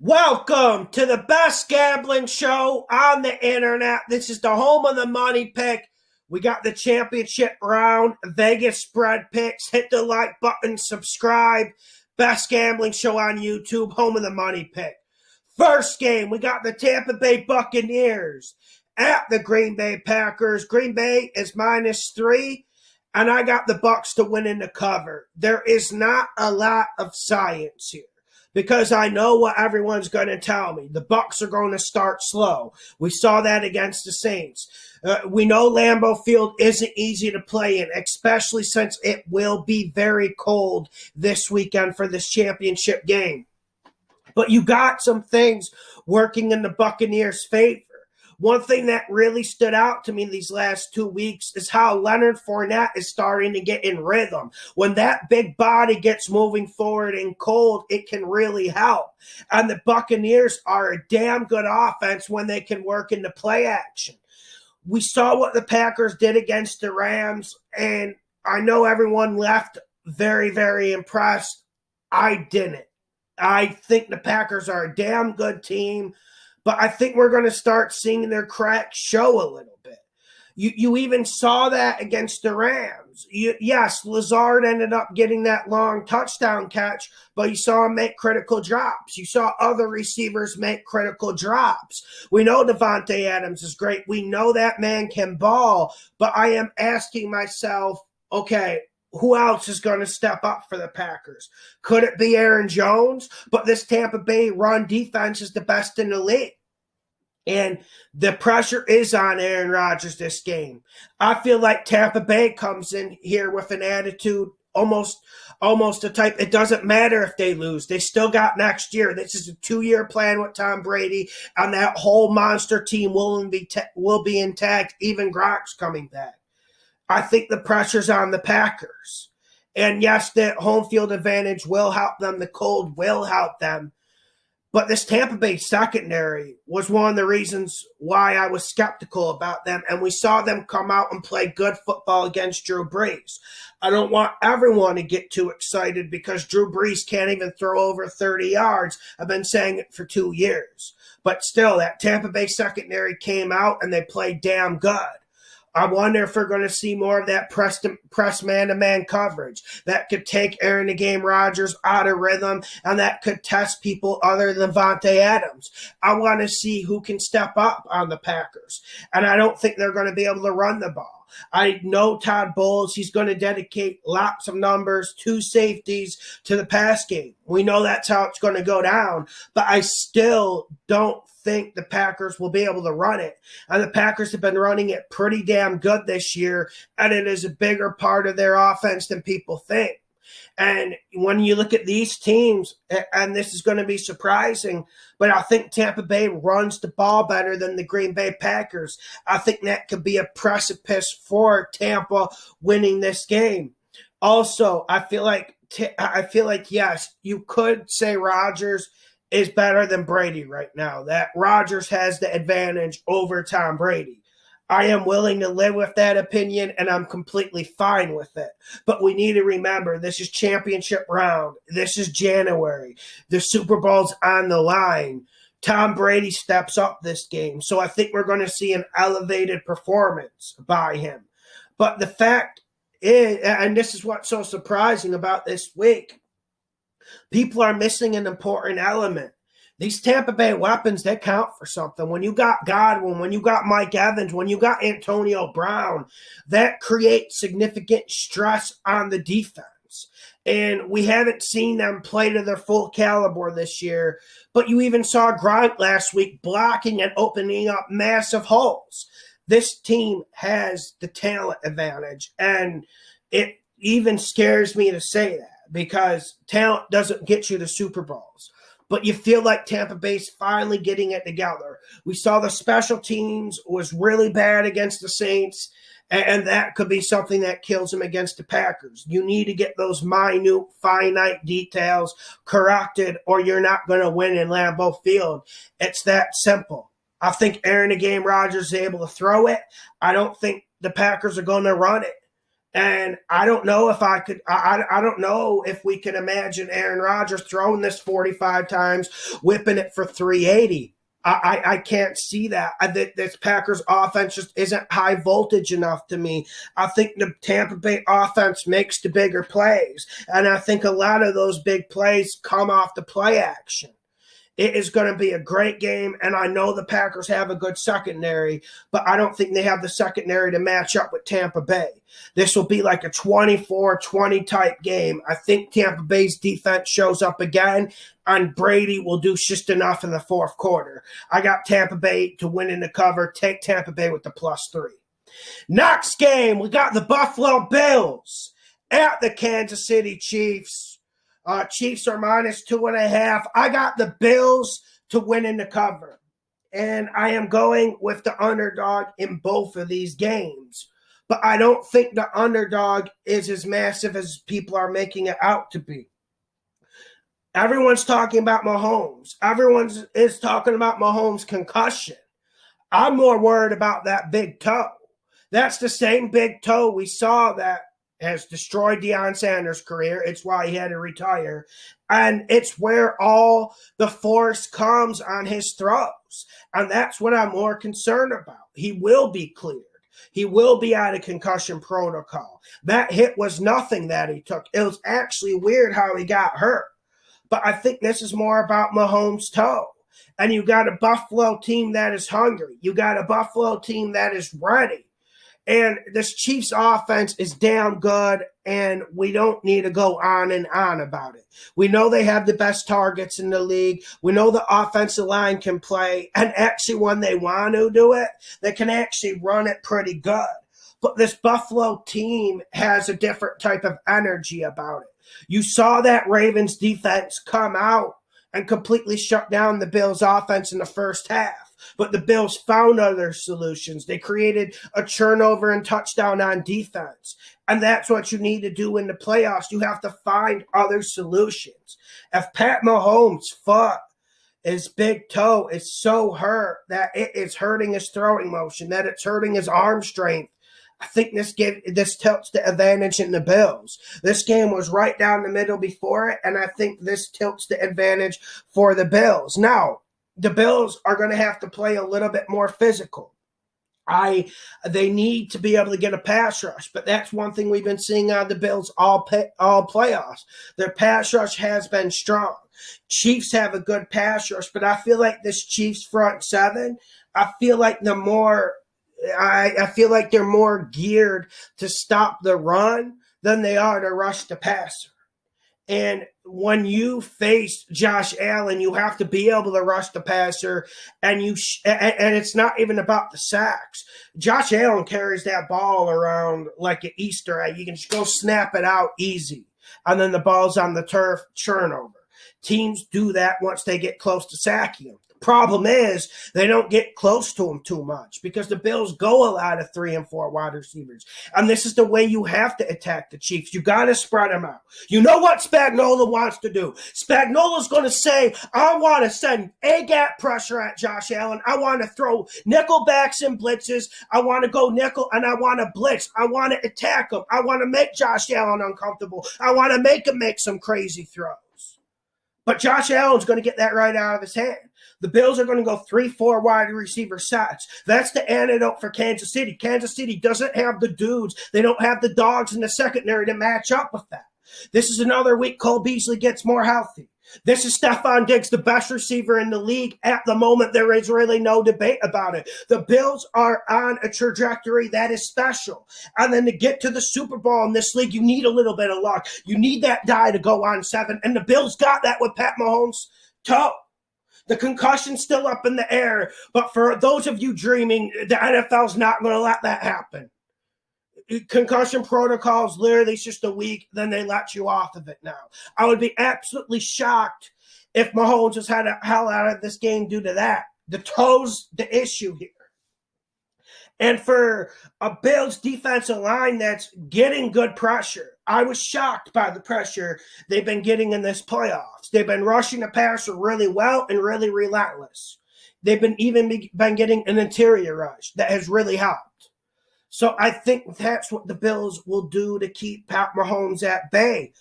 Welcome to the best gambling show on the internet. This is the home of the money pick. We got the championship round, Vegas spread picks. Hit the like button, subscribe. Best gambling show on YouTube, home of the money pick. First game, we got the Tampa Bay Buccaneers at the Green Bay Packers. Green Bay is -3, and I got the Bucs to win in the cover. There is not a lot of science here, because I know what everyone's going to tell me. The Bucs are going to start slow. We saw that against the Saints. We know Lambeau Field isn't easy to play in, especially since it will be very cold this weekend for this championship game. But you got some things working in the Buccaneers' favor. One thing that really stood out to me these last 2 weeks is how Leonard Fournette is starting to get in rhythm. When that big body gets moving forward and cold, it can really help. And the Buccaneers are a damn good offense when they can work into play action. We saw what the Packers did against the Rams, and I know everyone left very, very impressed. I didn't. I think the Packers are a damn good team, but I think we're going to start seeing their cracks show a little bit. You even saw that against the Rams. Yes, Lazard ended up getting that long touchdown catch, but you saw him make critical drops. You saw other receivers make critical drops. We know Davante Adams is great. We know that man can ball, but I am asking myself, okay, who else is going to step up for the Packers? Could it be Aaron Jones? But this Tampa Bay run defense is the best in the league. And the pressure is on Aaron Rodgers this game. I feel like Tampa Bay comes in here with an attitude almost a type, it doesn't matter if they lose. They still got next year. This is a 2-year plan with Tom Brady, and that whole monster team will be intact. Even Gronk's coming back. I think the pressure's on the Packers. And yes, the home field advantage will help them. The cold will help them. But this Tampa Bay secondary was one of the reasons why I was skeptical about them. And we saw them come out and play good football against Drew Brees. I don't want everyone to get too excited because Drew Brees can't even throw over 30 yards. I've been saying it for 2 years. But still, that Tampa Bay secondary came out and they played damn good. I wonder if we're going to see more of that press man-to-man coverage that could take Aaron the Game Rodgers out of rhythm, and that could test people other than Davante Adams. I want to see who can step up on the Packers, and I don't think they're going to be able to run the ball. I know Todd Bowles, he's going to dedicate lots of numbers, 2 safeties to the pass game. We know that's how it's going to go down, but I still don't think the Packers will be able to run it. And the Packers have been running it pretty damn good this year, and it is a bigger part of their offense than people think. And when you look at these teams, and this is going to be surprising, but I think Tampa Bay runs the ball better than the Green Bay Packers. I think that could be a precipice for Tampa winning this game. Also, I feel like yes, you could say Rodgers is better than Brady right now. That Rodgers has the advantage over Tom Brady. I am willing to live with that opinion, and I'm completely fine with it. But we need to remember, this is championship round. This is January. The Super Bowl's on the line. Tom Brady steps up this game. So I think we're going to see an elevated performance by him. But the fact is, and this is what's so surprising about this week, people are missing an important element. These Tampa Bay weapons, they count for something. When you got Godwin, when you got Mike Evans, when you got Antonio Brown, that creates significant stress on the defense. And we haven't seen them play to their full caliber this year. But you even saw Gronk last week blocking and opening up massive holes. This team has the talent advantage. And it even scares me to say that, because talent doesn't get you to Super Bowls. But you feel like Tampa Bay's finally getting it together. We saw the special teams was really bad against the Saints, and that could be something that kills them against the Packers. You need to get those minute, finite details corrected, or you're not going to win in Lambeau Field. It's that simple. I think Aaron the Game Rodgers is able to throw it. I don't think the Packers are going to run it. And I don't know if I don't know if we can imagine Aaron Rodgers throwing this 45 times, whipping it for 380. I can't see that. This Packers offense just isn't high voltage enough to me. I think the Tampa Bay offense makes the bigger plays, and I think a lot of those big plays come off the play action. It is going to be a great game, and I know the Packers have a good secondary, but I don't think they have the secondary to match up with Tampa Bay. This will be like a 24-20 type game. I think Tampa Bay's defense shows up again, and Brady will do just enough in the fourth quarter. I got Tampa Bay to win in the cover. Take Tampa Bay with the +3. Next game, we got the Buffalo Bills at the Kansas City Chiefs. Chiefs are -2.5. I got the Bills to win in the cover. And I am going with the underdog in both of these games. But I don't think the underdog is as massive as people are making it out to be. Everyone's talking about Mahomes. Everyone is talking about Mahomes' concussion. I'm more worried about that big toe. That's the same big toe we saw that has destroyed Deion Sanders' career. It's why he had to retire. And it's where all the force comes on his throws. And that's what I'm more concerned about. He will be cleared. He will be out of concussion protocol. That hit was nothing that he took. It was actually weird how he got hurt. But I think this is more about Mahomes' toe. And you got a Buffalo team that is hungry. You got a Buffalo team that is ready. And this Chiefs offense is damn good, and we don't need to go on and on about it. We know they have the best targets in the league. We know the offensive line can play. And actually, when they want to do it, they can actually run it pretty good. But this Buffalo team has a different type of energy about it. You saw that Ravens defense come out and completely shut down the Bills offense in the first half. But the Bills found other solutions. They created a turnover and touchdown on defense. And that's what you need to do in the playoffs. You have to find other solutions. If Pat Mahomes' foot, his big toe, is so hurt that it is hurting his throwing motion, that it's hurting his arm strength, I think this tilts the advantage in the Bills. This game was right down the middle before it, and I think this tilts the advantage for the Bills. Now, the Bills are going to have to play a little bit more physical. They need to be able to get a pass rush, but that's one thing we've been seeing out of the Bills all playoffs. Their pass rush has been strong. Chiefs have a good pass rush, but I feel like this Chiefs front seven, I feel like they're more geared to stop the run than they are to rush the passer. And when you face Josh Allen, you have to be able to rush the passer, and and it's not even about the sacks. Josh Allen carries that ball around like an Easter egg. You can just go snap it out easy, and then the ball's on the turf, turnover. Teams do that once they get close to sacking him. Problem is, they don't get close to him too much because the Bills go a lot of 3 and 4 wide receivers. And this is the way you have to attack the Chiefs. You got to spread them out. You know what Spagnuolo wants to do? Spagnuolo's going to say, I want to send A-gap pressure at Josh Allen. I want to throw nickel backs and blitzes. I want to go nickel, and I want to blitz. I want to attack him. I want to make Josh Allen uncomfortable. I want to make him make some crazy throws. But Josh Allen's going to get that right out of his hand. The Bills are going to go 3-4 wide receiver sets. That's the antidote for Kansas City. Kansas City doesn't have the dudes. They don't have the dogs in the secondary to match up with that. This is another week Cole Beasley gets more healthy. This is Stephon Diggs, the best receiver in the league at the moment. There is really no debate about it. The Bills are on a trajectory that is special. And then to get to the Super Bowl in this league, you need a little bit of luck. You need that die to go on 7. And the Bills got that with Pat Mahomes' toe. The concussion's still up in the air. But for those of you dreaming, the NFL's not going to let that happen. Concussion protocols, literally it's just a week, then they let you off of it now. I would be absolutely shocked if Mahomes has had a hell out of this game due to that. The toe's the issue here. And for a Bills defensive line that's getting good pressure, I was shocked by the pressure they've been getting in this playoffs. They've been rushing the passer really well and really relentless. They've been getting an interior rush that has really helped. So I think that's what the Bills will do to keep Pat Mahomes at bay.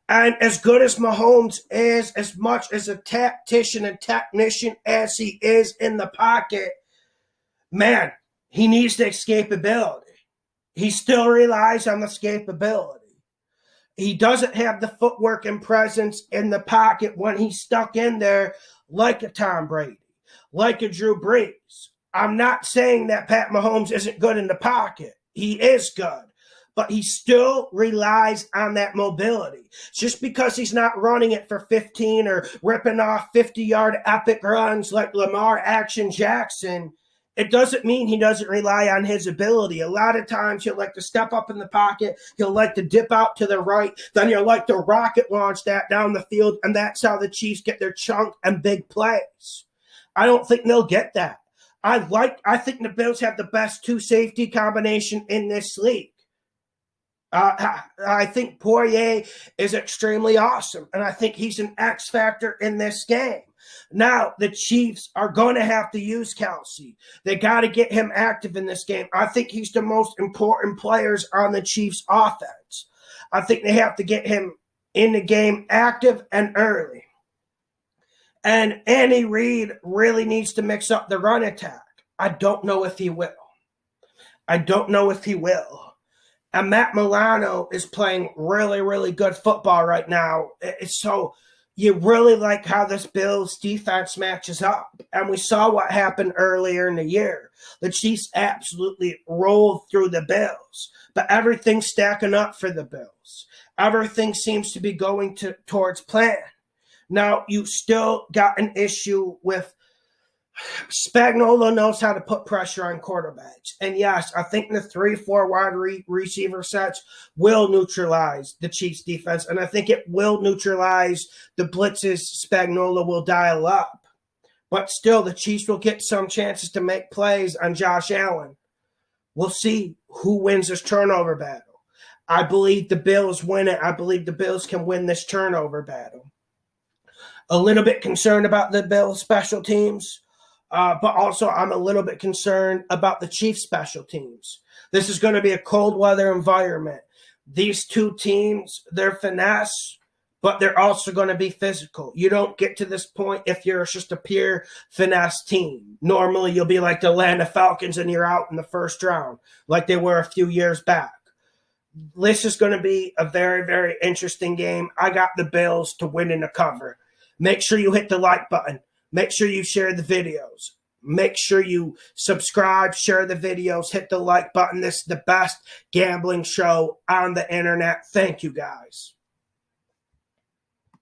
And as good as Mahomes is, as much as a tactician and technician as he is in the pocket, man, he needs the escapability. He still relies on the escapability. He doesn't have the footwork and presence in the pocket when he's stuck in there like a Tom Brady, like a Drew Brees. I'm not saying that Pat Mahomes isn't good in the pocket. He is good, but he still relies on that mobility. Just because he's not running it for 15 or ripping off 50-yard epic runs like Lamar Action Jackson, it doesn't mean he doesn't rely on his ability. A lot of times he'll like to step up in the pocket. He'll like to dip out to the right. Then he'll like to rocket launch that down the field. And that's how the Chiefs get their chunk and big plays. I don't think they'll get that. I think the Bills have the best two safety combination in this league. I think Poirier is extremely awesome, and I think he's an X factor in this game. Now, the Chiefs are going to have to use Kelsey. They got to get him active in this game. I think he's the most important players on the Chiefs' offense. I think they have to get him in the game active and early. And Andy Reid really needs to mix up the run attack. I don't know if he will. And Matt Milano is playing really, really good football right now. So you really like how this Bills defense matches up. And we saw what happened earlier in the year. The Chiefs absolutely rolled through the Bills. But everything's stacking up for the Bills. Everything seems to be going towards plan. Now, you still got an issue with Spagnuolo knows how to put pressure on quarterbacks. And yes, I think the 3-4 wide receiver sets will neutralize the Chiefs defense. And I think it will neutralize the blitzes Spagnuolo will dial up. But still, the Chiefs will get some chances to make plays on Josh Allen. We'll see who wins this turnover battle. I believe the Bills win it. I believe the Bills can win this turnover battle. A little bit concerned about the Bills special teams. But also, I'm a little bit concerned about the Chiefs' special teams. This is going to be a cold weather environment. These two teams, they're finesse, but they're also going to be physical. You don't get to this point if you're just a pure finesse team. Normally, you'll be like the Atlanta Falcons and you're out in the first round, like they were a few years back. This is going to be a very, very interesting game. I got the Bills to win in the cover. Make sure you hit the like button. Make sure you share the videos. Make sure you subscribe, share the videos, hit the like button. This is the best gambling show on the internet. Thank you, guys.